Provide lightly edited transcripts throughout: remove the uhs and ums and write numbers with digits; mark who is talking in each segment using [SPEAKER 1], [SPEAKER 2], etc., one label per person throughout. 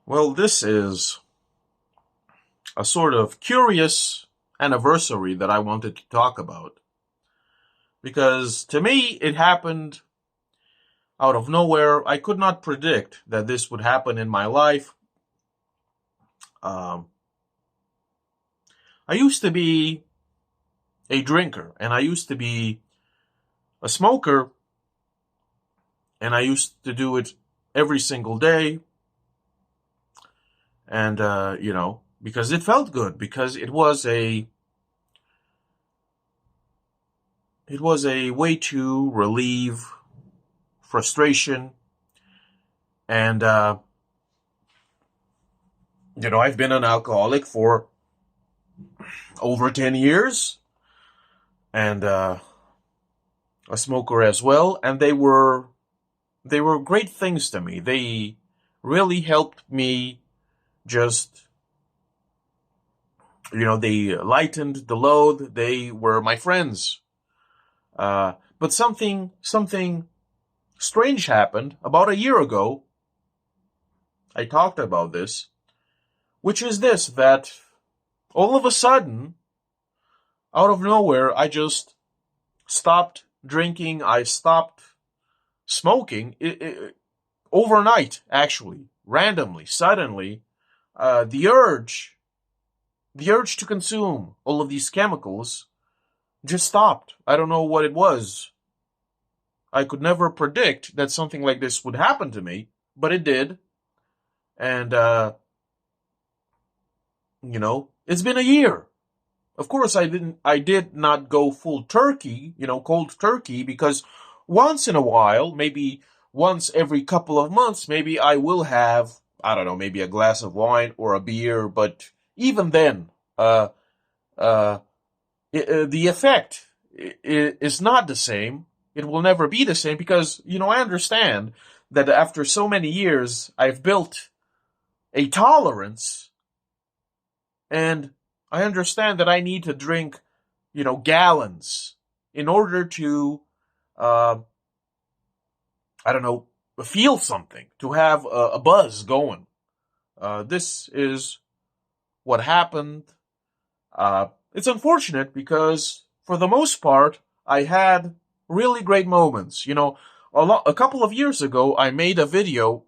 [SPEAKER 1] Well, this is a sort of curious anniversary that I wanted to talk about because to me it happened out of nowhere. I could not predict that this would happen in my life. Um, I used to be a drinker and I used to be a smoker and I used to do it every single day. And, because it felt good, because it was a way to relieve frustration. And, I've been an alcoholic for over 10 years and a smoker as well. And they were great things to me. They really helped me just, they lightened the load. They were my friends. But something strange happened about a year ago. I talked about this, which is this, that all of a sudden, out of nowhere, I just stopped drinking. I stopped smoking overnight, actually, randomly, suddenly. Uh, the urge, the urge to consume all of these chemicals just stopped. I don't know what it was. I could never predict that something like this would happen to me, but it did. And, it's been a year. Of course, I did not go full turkey, cold turkey, because once in a while, maybe once every couple of months, maybe I will have, I don't know, maybe a glass of wine or a beer, but even then, uh, uh, the effect is not the same. It will never be the same because, I understand that after so many years, I've built a tolerance, and I understand that I need to drink, gallons in order to, uh, I don't know, feel something, to have a buzz going. This is what happened. It's unfortunate because, for the most part, I had really great moments. A couple of years ago, I made a video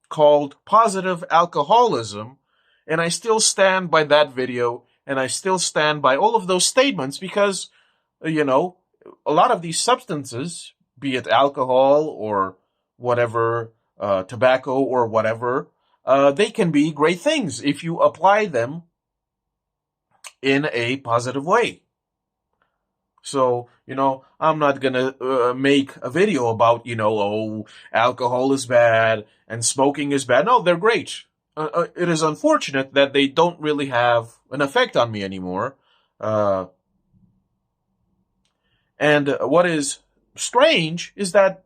[SPEAKER 1] called Positive Alcoholism, and I still stand by that video, and I still stand by all of those statements because, you know, a lot of these substances, be it alcohol or whatever, tobacco or whatever, they can be great things if you apply them in a positive way. So, I'm not gonna make a video about, alcohol is bad and smoking is bad. No, they're great. It is unfortunate that they don't really have an effect on me anymore. Uh, and what is strange is that,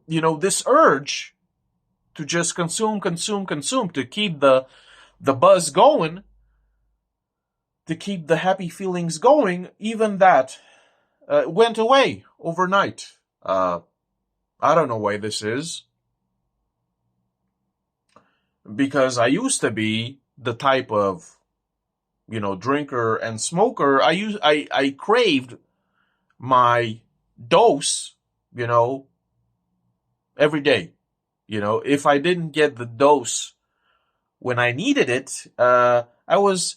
[SPEAKER 1] this urge to just consume, consume, consume, to keep the buzz going, to keep the happy feelings going, even that went away overnight. I don't know why this is, because I used to be the type of, drinker and smoker. I craved my dose, you know, every day. If I didn't get the dose when I needed it, I was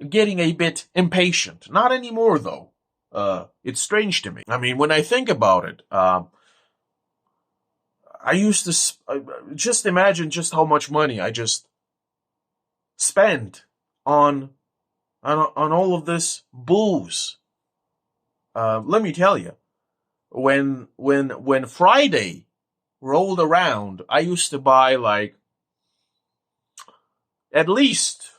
[SPEAKER 1] getting a bit impatient. Not anymore, though. It's strange to me. I mean, when I think about it, I used to just imagine just how much money I just spent on on all of this booze. Let me tell you, when Friday rolled around, I used to buy like at least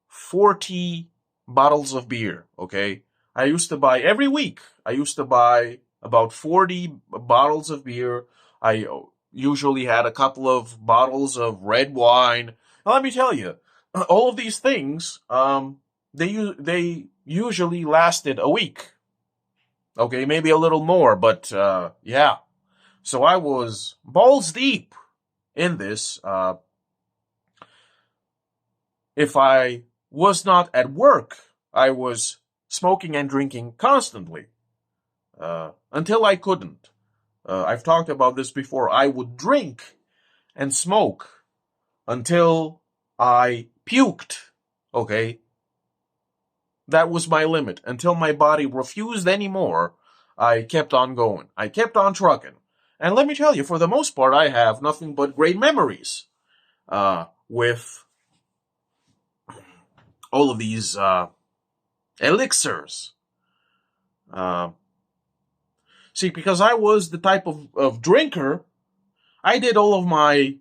[SPEAKER 1] 40 bottles of beer. Okay, I used to buy every week. I used to buy about 40 bottles of beer. I usually had a couple of bottles of red wine. Now, let me tell you, all of these things, they usually lasted a week. Okay, maybe a little more, but yeah. So I was balls deep in this. if I was not at work, I was smoking and drinking constantly until I couldn't. I've talked about this before. I would drink and smoke until I puked. Okay? That was my limit. Until my body refused anymore, I kept on going. I kept on trucking. And let me tell you, for the most part, I have nothing but great memories with all of these elixirs. See, because I was the type of drinker, I did all of my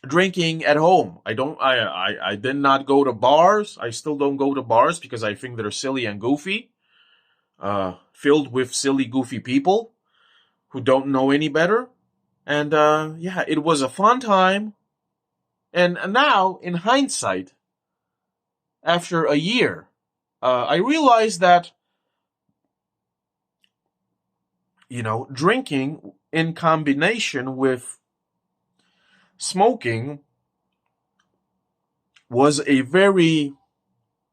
[SPEAKER 1] drinking at home. I did not go to bars. I still don't go to bars because I think they're silly and goofy, filled with silly, goofy people who don't know any better. And yeah, it was a fun time. And now, in hindsight, after a year, I realized that, drinking in combination with smoking was a very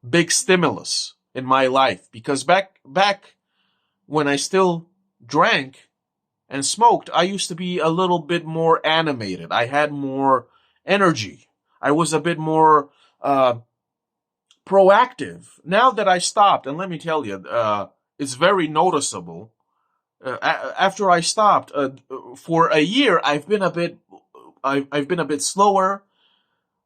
[SPEAKER 1] big stimulus in my life, because back when I still drank and smoked, I used to be a little bit more animated. I had more energy. I was a bit more proactive. Now that I stopped, and let me tell you, it's very noticeable. After I stopped, for a year, I've been a bit slower.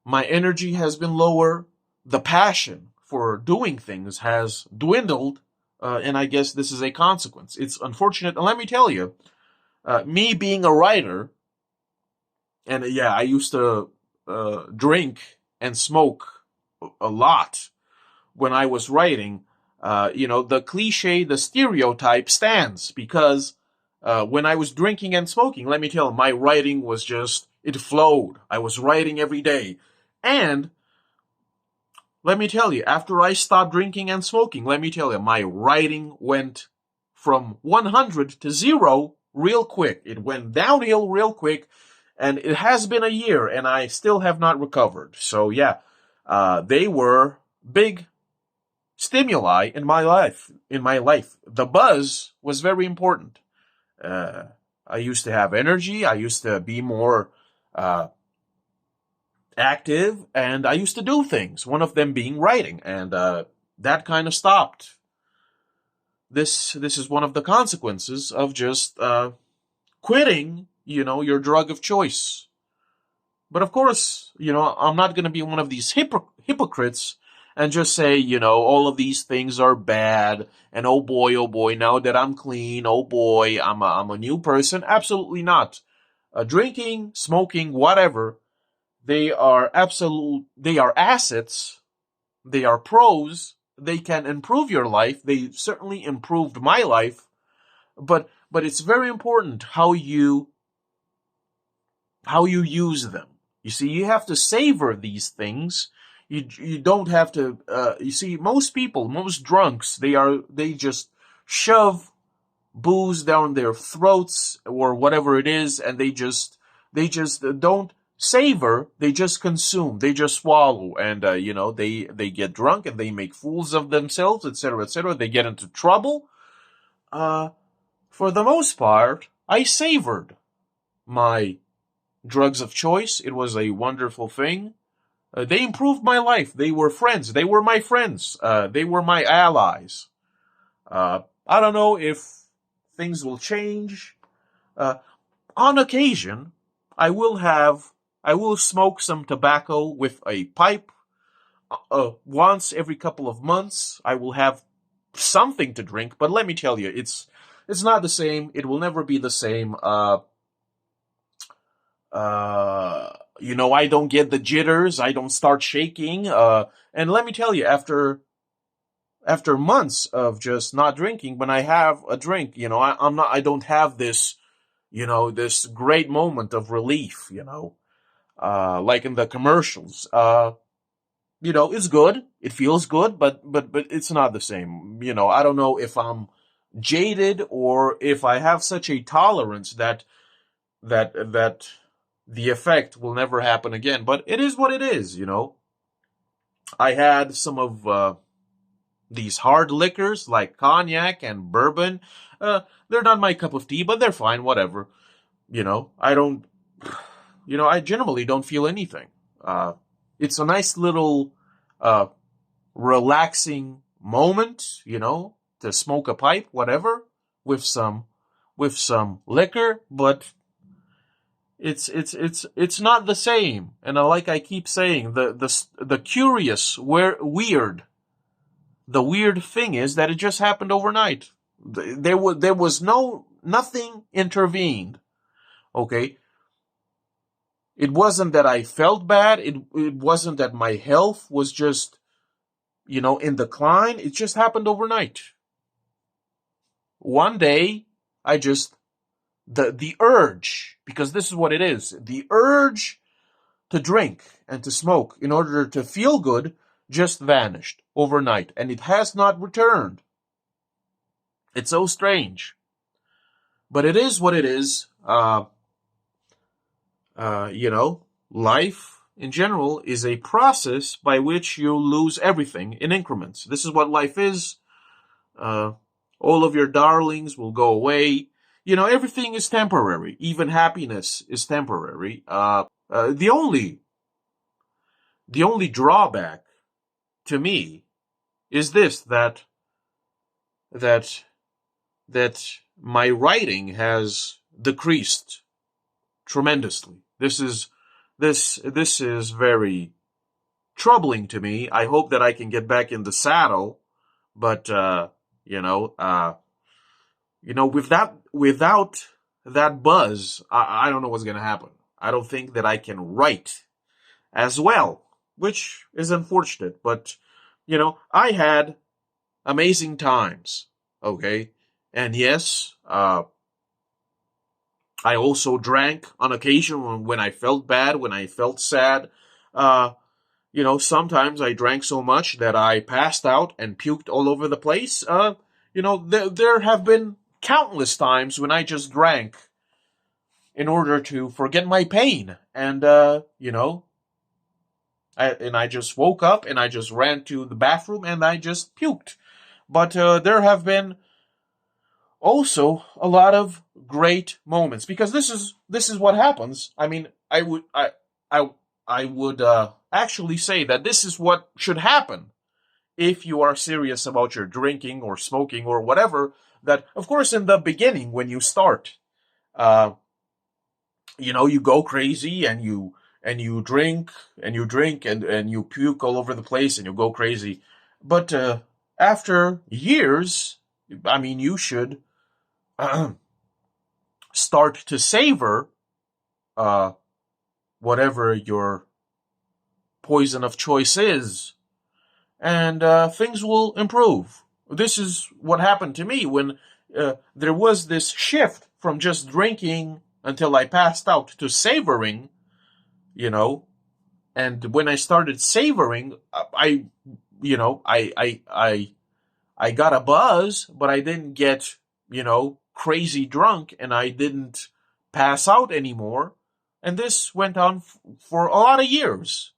[SPEAKER 1] My energy has been lower. The passion for doing things has dwindled, and I guess this is a consequence. It's unfortunate, and let me tell you, me being a writer, and yeah, I used to drink and smoke a lot when I was writing. The cliche, the stereotype stands, because when I was drinking and smoking, let me tell you, my writing was just, it flowed. I was writing every day. And let me tell you, after I stopped drinking and smoking, let me tell you, my writing went from 100 to 0 real quick. It went downhill real quick, and it has been a year, and I still have not recovered. So yeah, they were big stimuli in my life. The buzz was very important. I used to have energy. I used to be more active, and I used to do things, one of them being writing, and that kind of stopped. This is one of the consequences of just quitting, your drug of choice. But of course, I'm not going to be one of these hypocrites and just say, all of these things are bad, and oh boy, now that I'm clean, oh boy, I'm a new person. Absolutely not. Drinking, smoking, whatever, they are assets, they are pros, they can improve your life, they certainly improved my life, but it's very important how you use them. You see, you have to savor these things. You don't have to. You see, most drunks, they just shove booze down their throats or whatever it is, and they just don't savor. They just consume. They just swallow, and they get drunk and they make fools of themselves, etc., etc. They get into trouble. For the most part, I savored my drugs of choice. It was a wonderful thing. They improved my life. They were friends. They were my friends. They were my allies. I don't know if things will change. On occasion, I will smoke some tobacco with a pipe. Once every couple of months, I will have something to drink. But let me tell you, it's not the same. It will never be the same. I don't get the jitters. I don't start shaking. And let me tell you, after months of just not drinking, when I have a drink, I don't have this, this great moment of relief, like in the commercials. It's good. It feels good, but it's not the same. I don't know if I'm jaded or if I have such a tolerance that the effect will never happen again. But it is what it is, you know. I had some of these hard liquors like cognac and bourbon. They're not my cup of tea, but they're fine, whatever. You know, I don't, I generally don't feel anything. It's a nice little uh, relaxing moment, to smoke a pipe, whatever, with some liquor, but it's not the same. And like I keep saying, the curious, weird, the weird thing is that it just happened overnight. There was nothing intervened. Okay, it wasn't that I felt bad. It wasn't that my health was just in decline. It just happened overnight. One day, I just the urge, because this is what it is, the urge to drink and to smoke in order to feel good just vanished overnight, and it has not returned. It's so strange, but it is what it is. Life in general is a process by which you lose everything in increments. This is what life is. All of your darlings will go away. Everything is temporary. Even happiness is temporary. The only drawback to me is this, that my writing has decreased tremendously. This is very troubling to me. I hope that I can get back in the saddle, but without that buzz, I don't know what's gonna happen. I don't think that I can write as well, which is unfortunate. But I had amazing times. Okay, and yes, I also drank on occasion when I felt bad, when I felt sad. Sometimes I drank so much that I passed out and puked all over the place. There have been countless times when I just drank in order to forget my pain. And, I just woke up and I just ran to the bathroom and I just puked. But there have been also a lot of great moments, because this is what happens. I mean, I would actually say that this is what should happen if you are serious about your drinking or smoking or whatever. That, of course, in the beginning when you start, you go crazy and you drink and you puke all over the place and you go crazy. But after years, I mean, you should start to savor whatever your poison of choice is, and things will improve. This is what happened to me when there was this shift from just drinking until I passed out to savoring, and when I started savoring, I got a buzz, but I didn't get, crazy drunk, and I didn't pass out anymore. And this went on for a lot of years,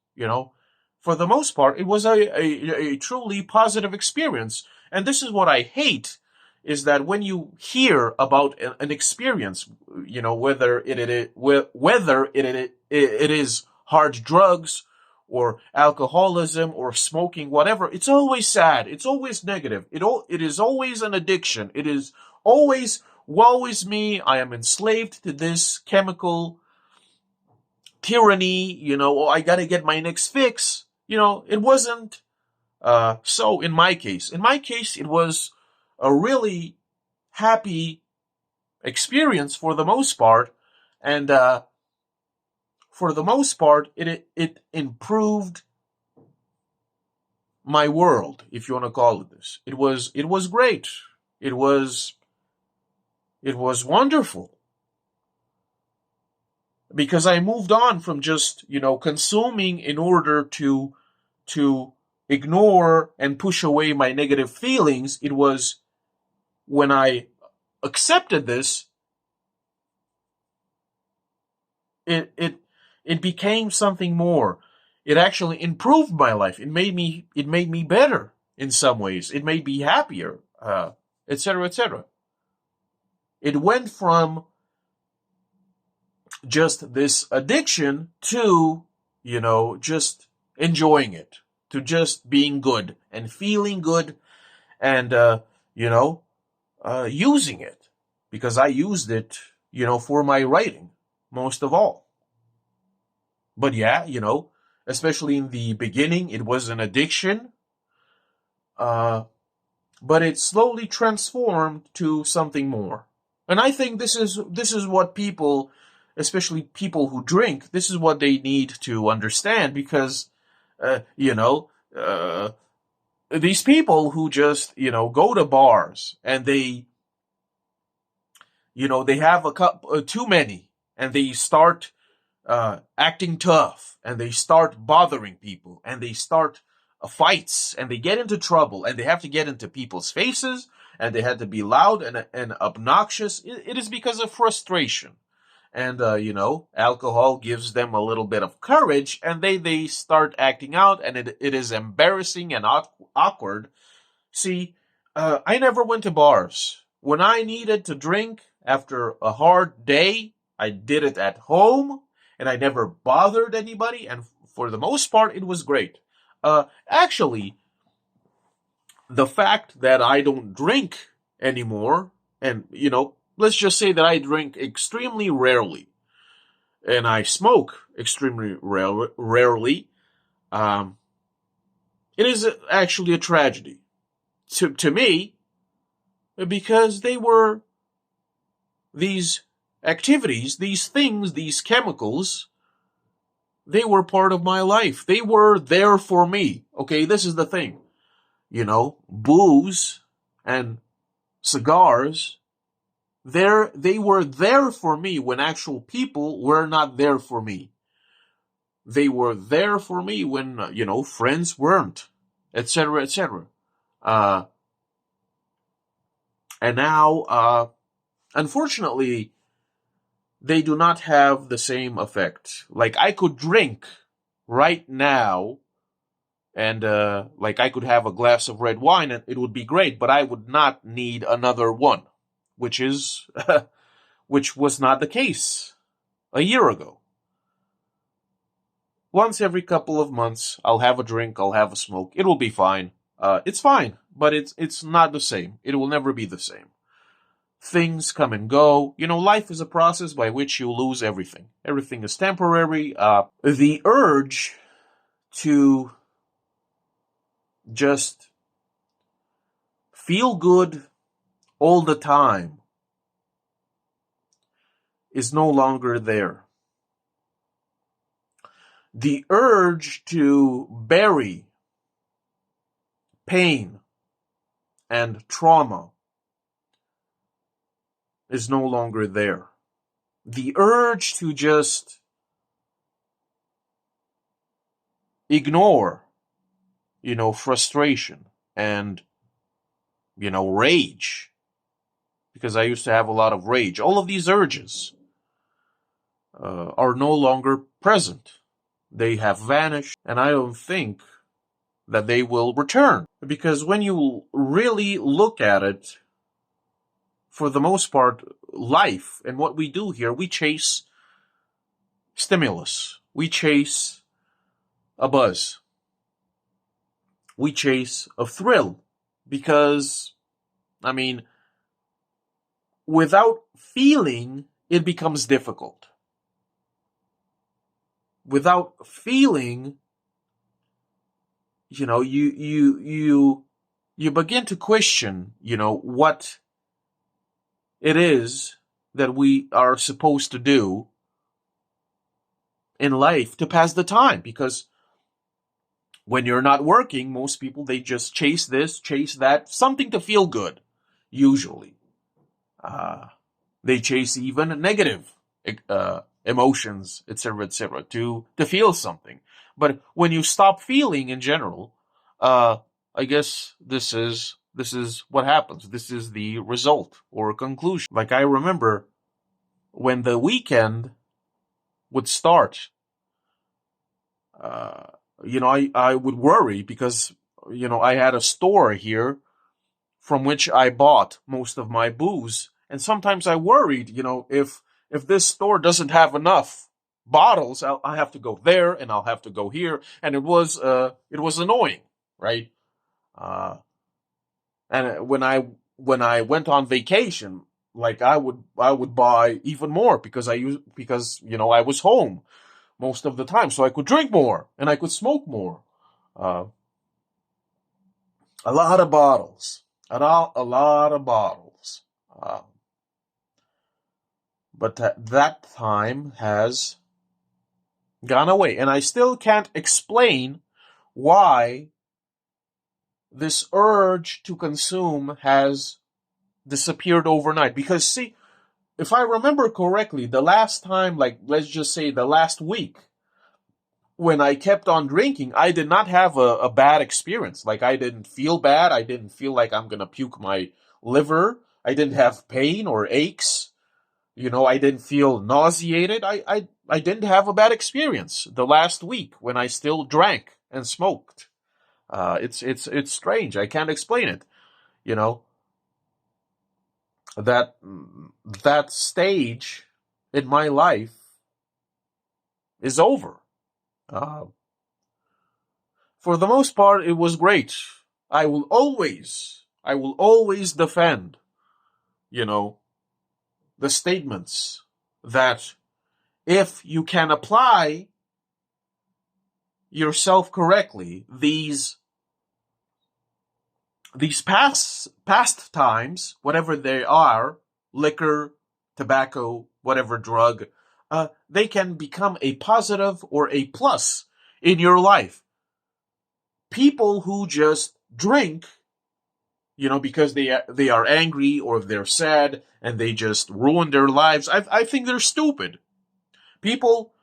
[SPEAKER 1] For the most part, it was a truly positive experience. And this is what I hate, is that when you hear about an experience, whether it is hard drugs or alcoholism or smoking, whatever, it's always sad. It's always negative. It is always an addiction. It is always, woe is me, I am enslaved to this chemical tyranny, I gotta get my next fix. It wasn't so in my case. In my case, it was a really happy experience for the most part, and for the most part, it improved my world, if you want to call it this. It was great. It was wonderful, because I moved on from just, consuming in order to ignore and push away my negative feelings. It was when I accepted this, it it became something more. It actually improved my life. It made me better in some ways. It made me happier, etc., etc. It went from just this addiction to, just enjoying it, to just being good and feeling good and, using it, because I used it, for my writing most of all. But yeah, especially in the beginning, it was an addiction, uh, but it slowly transformed to something more. And I think this is what people, especially people who drink, this is what they need to understand, because, uh, you know, uh, these people who just, go to bars and they have a cup, too many, and they start acting tough, and they start bothering people, and they start fights, and they get into trouble, and they have to get into people's faces, and they had to be loud and obnoxious. It is because of frustration. And, alcohol gives them a little bit of courage, and they start acting out, and it is embarrassing and awkward. See, I never went to bars. When I needed to drink after a hard day, I did it at home, and I never bothered anybody, and for the most part, it was great. Actually, the fact that I don't drink anymore, and, let's just say that I drink extremely rarely, and I smoke extremely rarely, um, it is actually a tragedy to me, because they were these activities, these things, these chemicals, they were part of my life. They were there for me. Okay, this is the thing. Booze and cigars, they were there for me when actual people were not there for me. They were there for me when, friends weren't, etc., etc. Uh, and now, unfortunately, they do not have the same effect. Like, I could drink right now, and like, I could have a glass of red wine and it would be great, but I would not need another one, which is which was not the case a year ago. Once every couple of months, I'll have a drink, I'll have a smoke. It will be fine. It's fine, but it's not the same. It will never be the same. Things come and go. Life is a process by which you lose everything. Everything is temporary. The urge to just feel good all the time is no longer there. The urge to bury pain and trauma is no longer there. The urge to just ignore, frustration and, rage, because I used to have a lot of rage. All of these urges are no longer present. They have vanished, and I don't think that they will return. Because when you really look at it, for the most part, life and what we do here, we chase stimulus. We chase a buzz. We chase a thrill. Because, without feeling, it becomes difficult. Without feeling, you begin to question, what it is that we are supposed to do in life to pass the time. Because when you're not working, most people, they just chase this, chase that, something to feel good, usually. They chase even negative emotions, etc., etc., to feel something. But when you stop feeling in general, I guess this is what happens. This is the result or conclusion. Like, I remember when the weekend would start, Uh, I would worry because, I had a store here from which I bought most of my booze. And sometimes I worried, if this store doesn't have enough bottles, I have to go there and I'll have to go here. And it was annoying, right? Uh, and when I went on vacation, like I would buy even more because I was home most of the time, so I could drink more and I could smoke more. Uh, a lot of bottles, a lot of bottles. Uh, but that time has gone away, and I still can't explain why this urge to consume has disappeared overnight. Because see, if I remember correctly, the last time, like let's just say the last week, when I kept on drinking, I did not have a bad experience. Like I didn't feel bad. I didn't feel like I'm gonna puke my liver. I didn't have pain or aches. I didn't feel nauseated. I didn't have a bad experience the last week when I still drank and smoked. It's strange. I can't explain it. You know that that stage in my life is over. Uh, for the most part, it was great. I will always defend, you know, the statements that if you can apply yourself correctly, these past times, whatever they are, liquor, tobacco, whatever drug, they can become a positive or a plus in your life. People who just drink, because they are angry or they're sad and they just ruin their lives, I think they're stupid. People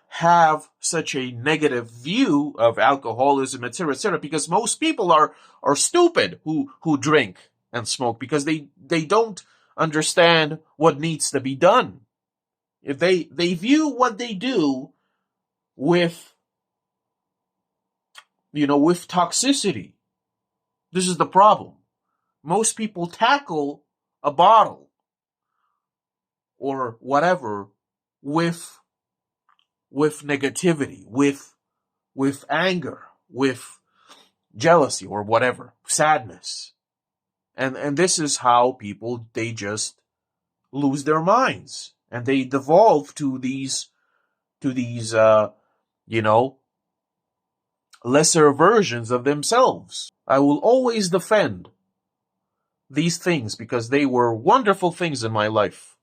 [SPEAKER 1] have such a negative view of alcoholism, etc., because most people are stupid who drink and smoke because they don't understand what needs to be done. If they view what they do with with toxicity. This is the problem. Most people tackle a bottle or whatever with negativity, with anger, with jealousy or whatever, sadness. And this is how people, they just lose their minds and they devolve to these you know lesser versions of themselves. I will always defend these things because they were wonderful things in my life.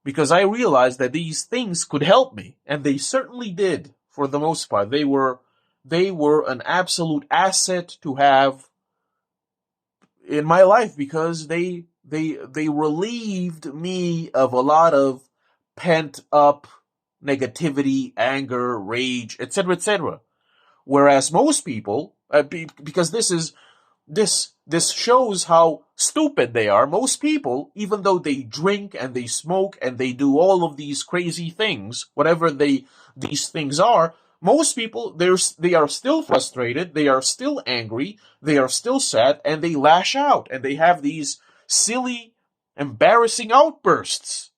[SPEAKER 1] Because I realized that these things could help me, and they certainly did for the most part. They were an absolute asset to have in my life because they relieved me of a lot of pent up negativity, anger, rage, etc., etc. Whereas most people, because this shows how stupid they are. Most people, even though they drink and they smoke and they do all of these crazy things, whatever these things are, most people they are still frustrated, they are still angry, they are still sad, and they lash out and they have these silly, embarrassing outbursts.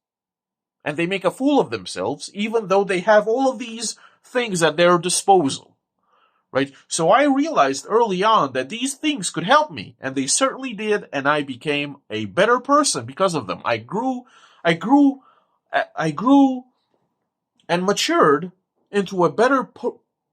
[SPEAKER 1] And they make a fool of themselves, even though they have all of these things at their disposal. Right? So I realized early on that these things could help me, and they certainly did, and I became a better person because of them. I grew and matured into a better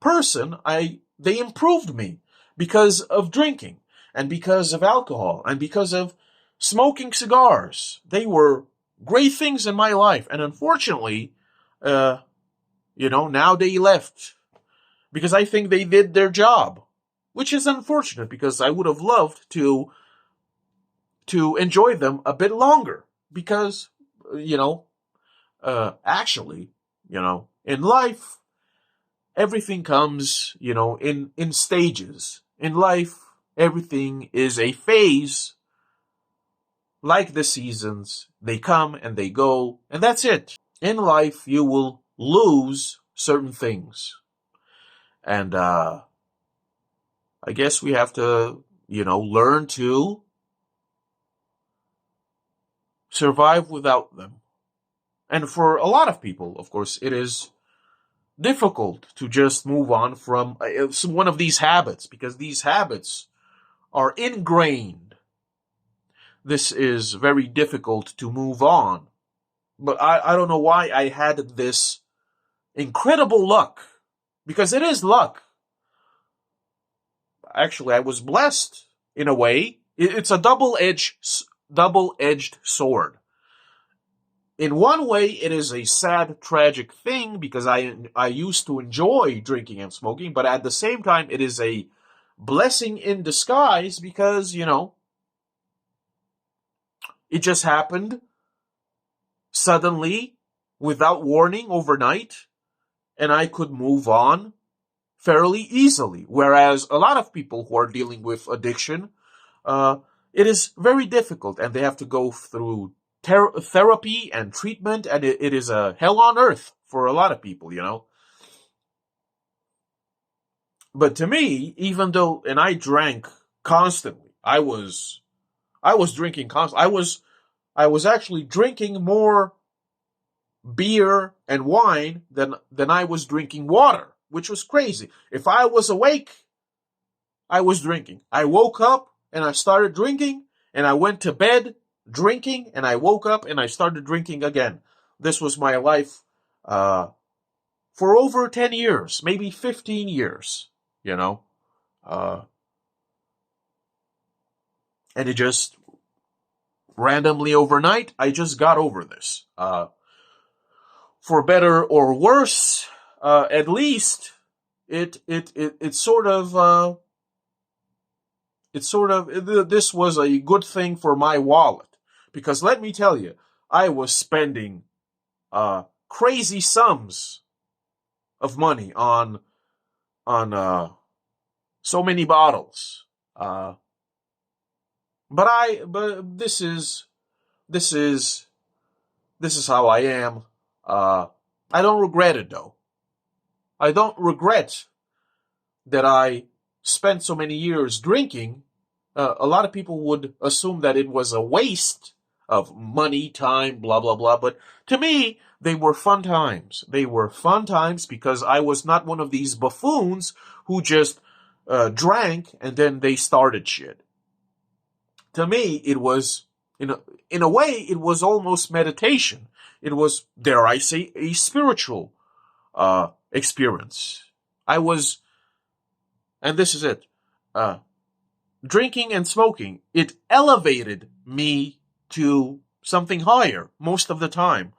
[SPEAKER 1] person. They improved me because of drinking, and because of alcohol, and because of smoking cigars. They were great things in my life, and unfortunately, now they left because I think they did their job, which is unfortunate because I would have loved to enjoy them a bit longer because actually, in life everything comes, in stages. In life everything is a phase, like the seasons. They come and they go, and that's it. In life you will lose certain things. And I guess we have to, learn to survive without them. And for a lot of people, of course, it is difficult to just move on from one of these habits, because these habits are ingrained. This is very difficult to move on. But I don't know why I had this incredible luck, because it is luck. Actually, I was blessed in a way. It's a double-edged sword. In one way, it is a sad, tragic thing, because I used to enjoy drinking and smoking, but at the same time, it is a blessing in disguise, because, it just happened suddenly, without warning, overnight, and I could move on fairly easily. Whereas a lot of people who are dealing with addiction, it is very difficult, and they have to go through therapy and treatment, and it is a hell on earth for a lot of people, But to me, even though, and I drank constantly, I was drinking constantly. I was actually drinking more beer and wine than I was drinking water, which was crazy. If I was awake, I was drinking. I woke up and I started drinking, and I went to bed drinking, and I woke up and I started drinking again. This was my life for over 10 years, maybe 15 years, and it just randomly overnight, I just got over this. For better or worse, at least this was a good thing for my wallet, because let me tell you, I was spending crazy sums of money on so many bottles. But this is how I am. I don't regret it, though. I don't regret that I spent so many years drinking. A lot of people would assume that it was a waste of money, time, blah, blah, blah. But to me, they were fun times. They were fun times because I was not one of these buffoons who just drank and then they started shit. To me, it was, in a way, it was almost meditation. It was, dare I say, a spiritual experience. And this is it, drinking and smoking, it elevated me to something higher most of the time.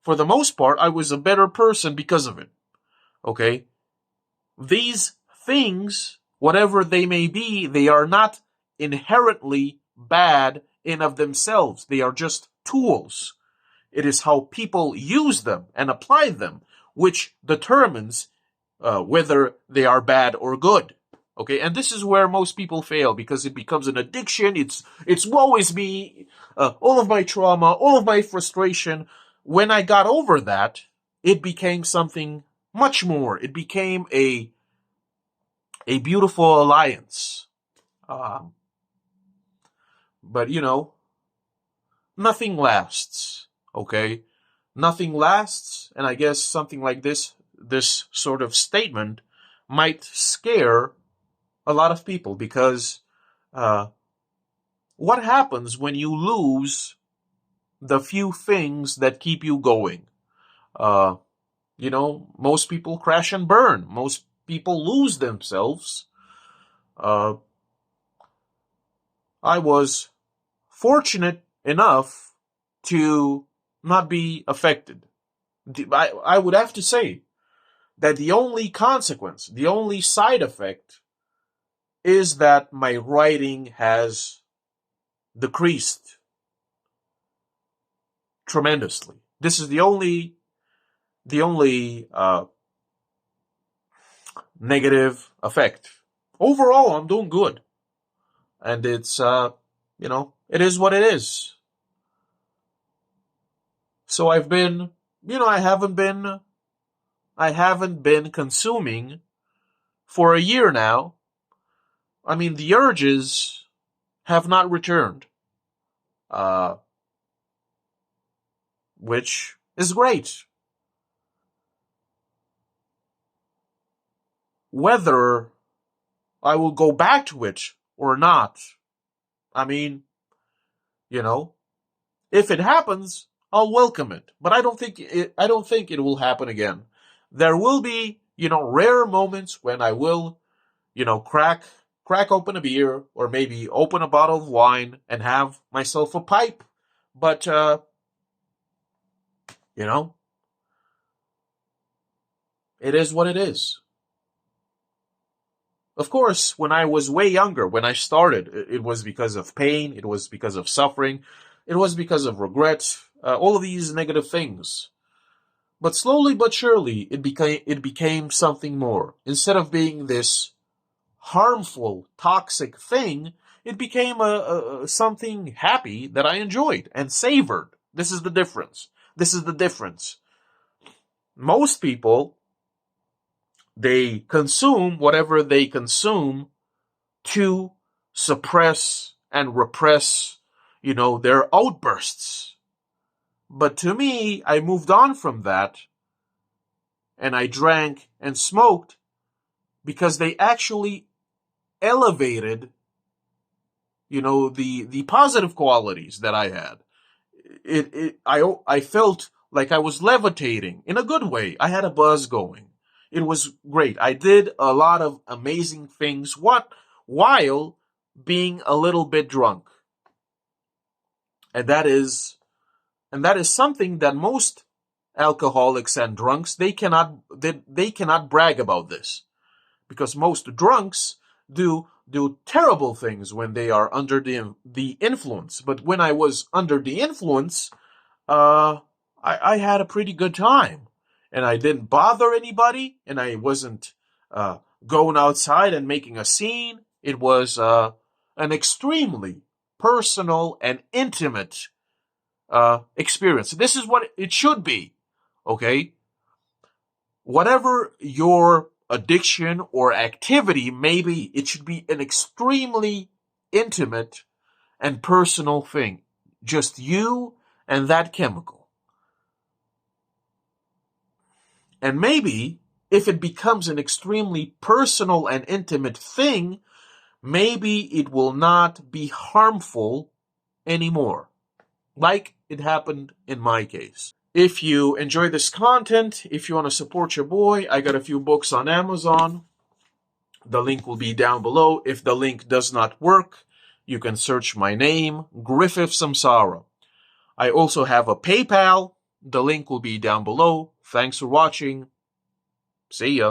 [SPEAKER 1] For the most part, I was a better person because of it. Okay? These things, whatever they may be, they are not inherently bad in of themselves. They are just tools. It is how people use them and apply them which determines whether they are bad or good. Okay, and this is where most people fail, because it becomes an addiction. It's woe is me, all of my trauma, all of my frustration. When I got over that, it became something much more. It became a beautiful alliance. But nothing lasts. Okay, nothing lasts, and I guess something like this sort of statement might scare a lot of people, because what happens when you lose the few things that keep you going? Most people crash and burn. Most people lose themselves. I was fortunate enough to not be affected. I would have to say that the only consequence, the only side effect, is that my writing has decreased tremendously. This is the only negative effect. Overall, I'm doing good, and it's it is what it is. So I've been, I haven't been I haven't been consuming for a year now. I mean, the urges have not returned, uh, which is great. Whether I will go back to it or not, I mean, you know, if it happens, I'll welcome it. But I don't think it will happen again. There will be, rare moments when I will, crack open a beer or maybe open a bottle of wine and have myself a pipe. But you know, it is what it is. Of course, when I was way younger, when I started, it was because of pain, it was because of suffering, it was because of regret, all of these negative things. But slowly but surely, it became something more. Instead of being this harmful, toxic thing, it became a something happy that I enjoyed and savored. This is the difference. This is the difference. Most people, they consume whatever they consume to suppress and repress, their outbursts. But to me, I moved on from that and I drank and smoked because they actually elevated, the positive qualities that I had. I felt like I was levitating in a good way. I had a buzz going. It was great. I did a lot of amazing things while being a little bit drunk. And that is something that most alcoholics and drunks they cannot brag about this, because most drunks do terrible things when they are under the influence. But when I was under the influence, I had a pretty good time, and I didn't bother anybody, and I wasn't going outside and making a scene. It was an extremely personal and intimate experience. This is what it should be, okay? Whatever your addiction or activity may be, it should be an extremely intimate and personal thing. Just you and that chemical. And maybe if it becomes an extremely personal and intimate thing, maybe it will not be harmful anymore, like it happened in my case. If you enjoy this content, if you want to support your boy, I got a few books on Amazon. The link will be down below. If the link does not work, you can search my name, Griffith Samsara. I also have a PayPal. The link will be down below. Thanks for watching. See ya.